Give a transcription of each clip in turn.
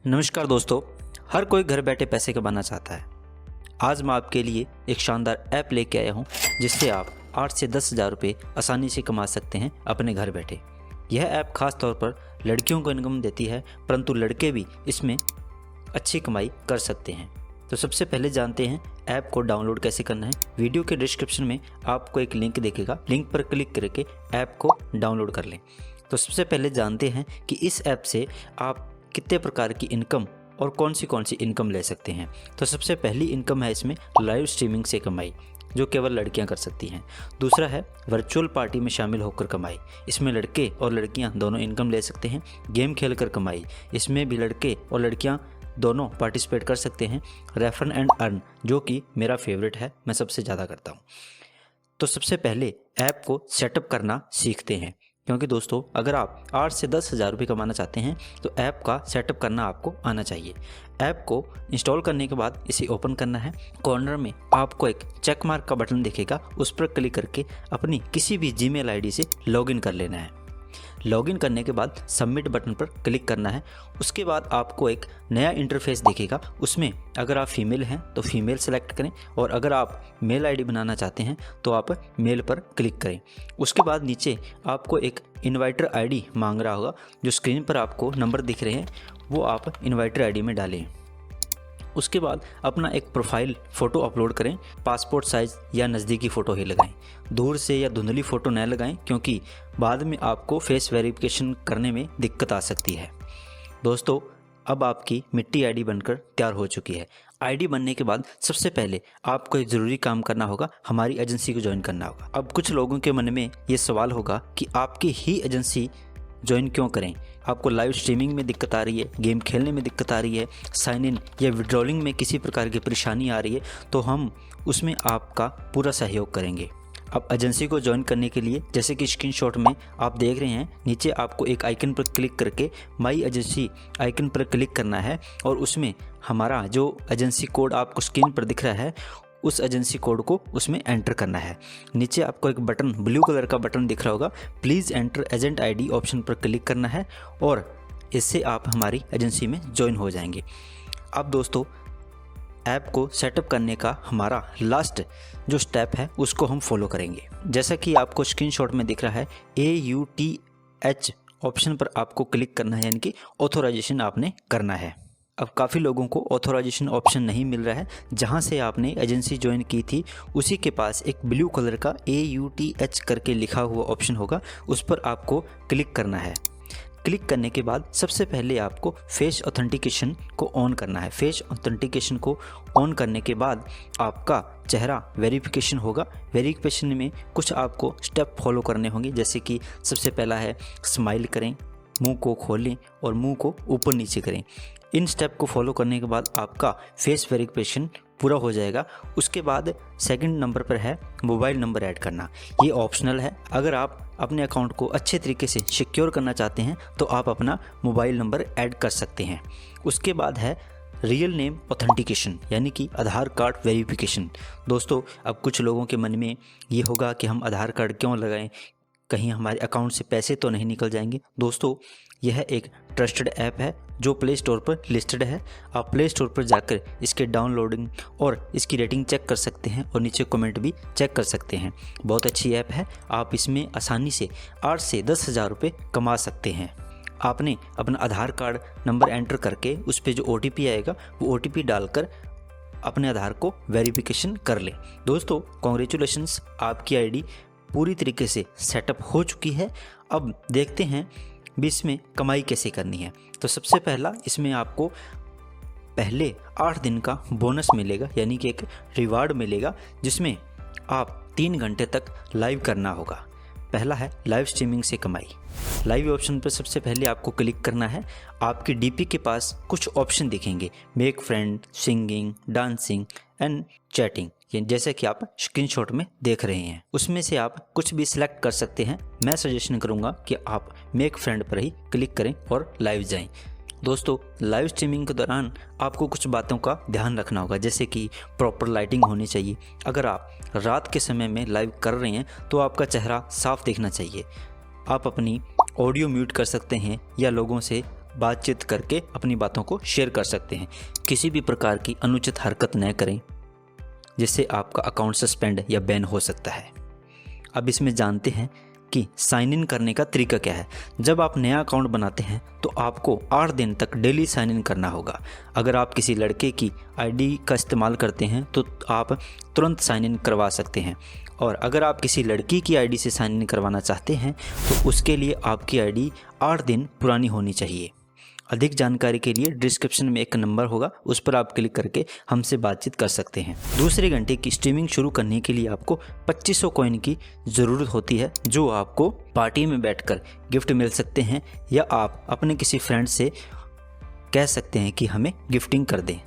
नमस्कार दोस्तों, हर कोई घर बैठे पैसे कमाना चाहता है। आज मैं आपके लिए एक शानदार ऐप लेके आया हूँ जिससे आप 8 से 10 हज़ार रुपये आसानी से कमा सकते हैं अपने घर बैठे। यह ऐप खास तौर पर लड़कियों को इनकम देती है, परंतु लड़के भी इसमें अच्छी कमाई कर सकते हैं। तो सबसे पहले जानते हैं ऐप को डाउनलोड कैसे करना है। वीडियो के डिस्क्रिप्शन में आपको एक लिंक दिखेगा, लिंक पर क्लिक करके ऐप को डाउनलोड कर लें। तो सबसे पहले जानते हैं कि इस ऐप से आप कितने प्रकार की इनकम और कौन सी इनकम ले सकते हैं। तो सबसे पहली इनकम है इसमें लाइव स्ट्रीमिंग से कमाई, जो केवल लड़कियां कर सकती हैं। दूसरा है वर्चुअल पार्टी में शामिल होकर कमाई, इसमें लड़के और लड़कियां दोनों इनकम ले सकते हैं। गेम खेलकर कमाई, इसमें भी लड़के और लड़कियां दोनों पार्टिसिपेट कर सकते हैं। रेफर एंड अर्न, जो कि मेरा फेवरेट है, मैं सबसे ज़्यादा करता हूँ। तो सबसे पहले ऐप को सेटअप करना सीखते हैं, क्योंकि दोस्तों अगर आप 8 से 10 हज़ार रुपये कमाना चाहते हैं तो ऐप का सेटअप करना आपको आना चाहिए। ऐप को इंस्टॉल करने के बाद इसे ओपन करना है। कॉर्नर में आपको एक चेक मार्क का बटन दिखेगा, उस पर क्लिक करके अपनी किसी भी जीमेल आईडी से लॉगिन कर लेना है। लॉगिन करने के बाद सबमिट बटन पर क्लिक करना है। उसके बाद आपको एक नया इंटरफेस दिखेगा, उसमें अगर आप फीमेल हैं तो फीमेल सेलेक्ट करें और अगर आप मेल आईडी बनाना चाहते हैं तो आप मेल पर क्लिक करें। उसके बाद नीचे आपको एक इन्वाइटर आईडी मांग रहा होगा, जो स्क्रीन पर आपको नंबर दिख रहे हैं वो आप इन्वाइटर आईडी में डालें। उसके बाद अपना एक प्रोफाइल फ़ोटो अपलोड करें। पासपोर्ट साइज़ या नज़दीकी फ़ोटो ही लगाएं, दूर से या धुंधली फ़ोटो न लगाएं, क्योंकि बाद में आपको फेस वेरिफिकेशन करने में दिक्कत आ सकती है। दोस्तों अब आपकी मिट्टी आईडी बनकर तैयार हो चुकी है। आईडी बनने के बाद सबसे पहले आपको एक ज़रूरी काम करना होगा, हमारी एजेंसी को ज्वाइन करना होगा। अब कुछ लोगों के मन में ये सवाल होगा कि आपकी ही एजेंसी ज्वाइन क्यों करें। आपको लाइव स्ट्रीमिंग में दिक्कत आ रही है, गेम खेलने में दिक्कत आ रही है, साइन इन या विड्रॉलिंग में किसी प्रकार की परेशानी आ रही है, तो हम उसमें आपका पूरा सहयोग करेंगे। अब एजेंसी को ज्वाइन करने के लिए जैसे कि स्क्रीनशॉट में आप देख रहे हैं, नीचे आपको एक आइकन पर क्लिक करके माई एजेंसी आइकन पर क्लिक करना है और उसमें हमारा जो एजेंसी कोड आपको स्क्रीन पर दिख रहा है उस एजेंसी कोड को उसमें एंटर करना है। नीचे आपको एक बटन, ब्लू कलर का बटन दिख रहा होगा, please enter agent ID option पर क्लिक करना है और इससे आप हमारी एजेंसी में ज्वाइन हो जाएंगे। अब दोस्तों ऐप को सेटअप करने का हमारा लास्ट जो स्टेप है उसको हम फॉलो करेंगे। जैसा कि आपको स्क्रीनशॉट में दिख रहा है, AUTH ऑप्शन पर आपको क्लिक करना है, यानी कि ऑथोराइजेशन आपने करना है। अब काफ़ी लोगों को ऑथोराइजेशन ऑप्शन नहीं मिल रहा है। जहां से आपने एजेंसी ज्वाइन की थी उसी के पास एक ब्लू कलर का AUTH करके लिखा हुआ ऑप्शन होगा, उस पर आपको क्लिक करना है। क्लिक करने के बाद सबसे पहले आपको फेस ऑथेंटिकेशन को ऑन करना है। फेस ऑथेंटिकेशन को ऑन करने के बाद आपका चेहरा वेरिफिकेशन होगा। वेरिफिकेशन में कुछ आपको स्टेप फॉलो करने होंगे, जैसे कि सबसे पहला है स्माइल करें, मुंह को खोलें और मुंह को ऊपर नीचे करें। इन स्टेप को फॉलो करने के बाद आपका फेस वेरिफिकेशन पूरा हो जाएगा। उसके बाद सेकंड नंबर पर है मोबाइल नंबर ऐड करना। ये ऑप्शनल है। अगर आप अपने अकाउंट को अच्छे तरीके से सिक्योर करना चाहते हैं तो आप अपना मोबाइल नंबर ऐड कर सकते हैं। उसके बाद है रियल नेम ऑथेंटिकेशन, यानी कि आधार कार्ड वेरिफिकेशन। दोस्तों अब कुछ लोगों के मन में ये होगा कि हम आधार कार्ड क्यों लगाएं, कहीं हमारे अकाउंट से पैसे तो नहीं निकल जाएंगे। दोस्तों यह एक ट्रस्टेड ऐप है जो प्ले स्टोर पर लिस्टेड है। आप प्ले स्टोर पर जाकर इसके डाउनलोडिंग और इसकी रेटिंग चेक कर सकते हैं और नीचे कमेंट भी चेक कर सकते हैं। बहुत अच्छी ऐप है, आप इसमें आसानी से 8 से 10 हज़ार रुपये कमा सकते हैं। आपने अपना आधार कार्ड नंबर एंटर करके उस पर जो OTP आएगा वो OTP डालकर अपने आधार को वेरिफिकेशन कर लें। दोस्तों कॉन्ग्रेचुलेशंस, आपकी आईडी पूरी तरीके से सेटअप हो चुकी है। अब देखते हैं भी इसमें कमाई कैसे करनी है। तो सबसे पहला इसमें आपको पहले 8 दिन का बोनस मिलेगा, यानी कि एक रिवार्ड मिलेगा, जिसमें आप 3 घंटे तक लाइव करना होगा। पहला है लाइव स्ट्रीमिंग से कमाई। लाइव ऑप्शन पर सबसे पहले आपको क्लिक करना है। आपकी DP के पास कुछ ऑप्शन दिखेंगे, make friend, singing, dancing and chatting, ये जैसे कि आप स्क्रीनशॉट में देख रहे हैं। उसमें से आप कुछ भी सिलेक्ट कर सकते हैं। मैं सजेशन करूंगा कि आप मेक फ्रेंड पर ही क्लिक करें और लाइव जाएं। दोस्तों लाइव स्ट्रीमिंग के दौरान आपको कुछ बातों का ध्यान रखना होगा, जैसे कि प्रॉपर लाइटिंग होनी चाहिए। अगर आप रात के समय में लाइव कर रहे हैं तो आपका चेहरा साफ दिखना चाहिए। आप अपनी ऑडियो म्यूट कर सकते हैं या लोगों से बातचीत करके अपनी बातों को शेयर कर सकते हैं। किसी भी प्रकार की अनुचित हरकत न करें जिससे आपका अकाउंट सस्पेंड या बैन हो सकता है। अब इसमें जानते हैं कि साइन इन करने का तरीका क्या है। जब आप नया अकाउंट बनाते हैं तो आपको 8 दिन तक डेली साइन इन करना होगा। अगर आप किसी लड़के की आईडी का इस्तेमाल करते हैं तो आप तुरंत साइन इन करवा सकते हैं, और अगर आप किसी लड़की की आईडी से साइन इन करवाना चाहते हैं तो उसके लिए आपकी आईडी 8 दिन पुरानी होनी चाहिए। अधिक जानकारी के लिए डिस्क्रिप्शन में एक नंबर होगा, उस पर आप क्लिक करके हमसे बातचीत कर सकते हैं। दूसरे घंटे की स्ट्रीमिंग शुरू करने के लिए आपको 2500 कॉइन की ज़रूरत होती है, जो आपको पार्टी में बैठकर गिफ्ट मिल सकते हैं, या आप अपने किसी फ्रेंड से कह सकते हैं कि हमें गिफ्टिंग कर दें।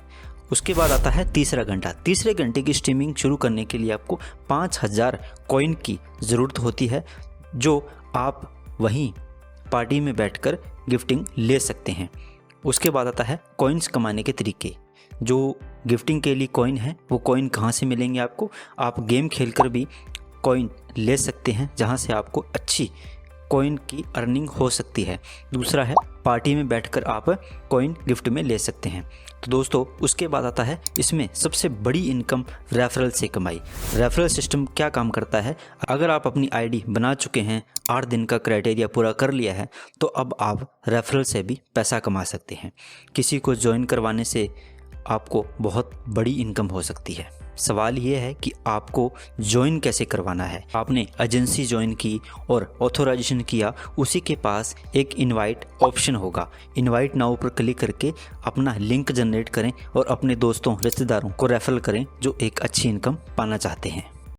उसके बाद आता है तीसरा घंटा। तीसरे घंटे की स्ट्रीमिंग शुरू करने के लिए आपको 5000 कॉइन की ज़रूरत होती है, जो आप वहीं पार्टी में बैठकर गिफ्टिंग ले सकते हैं। उसके बाद आता है कॉइन्स कमाने के तरीके। जो गिफ्टिंग के लिए कॉइन है वो कॉइन कहाँ से मिलेंगे आपको? आप गेम खेलकर भी कॉइन ले सकते हैं, जहाँ से आपको अच्छी कॉइन की अर्निंग हो सकती है। दूसरा है पार्टी में बैठकर आप कॉइन गिफ्ट में ले सकते हैं। तो दोस्तों, उसके बाद आता है इसमें सबसे बड़ी इनकम रेफरल से कमाई। रेफरल सिस्टम क्या काम करता है? अगर आप अपनी आईडी बना चुके हैं, 8 दिन का क्राइटेरिया पूरा कर लिया है, तो अब आप रेफरल से भी पैसा कमा सकते हैं। किसी को ज्वाइन करवाने से आपको बहुत बड़ी इनकम हो सकती है। सवाल ये है कि आपको ज्वाइन कैसे करवाना है। आपने एजेंसी ज्वाइन की और ऑथोराइजेशन किया, उसी के पास एक इनवाइट ऑप्शन होगा। इनवाइट नाउ पर क्लिक करके अपना लिंक जनरेट करें और अपने दोस्तों रिश्तेदारों को रेफर करें जो एक अच्छी इनकम पाना चाहते हैं।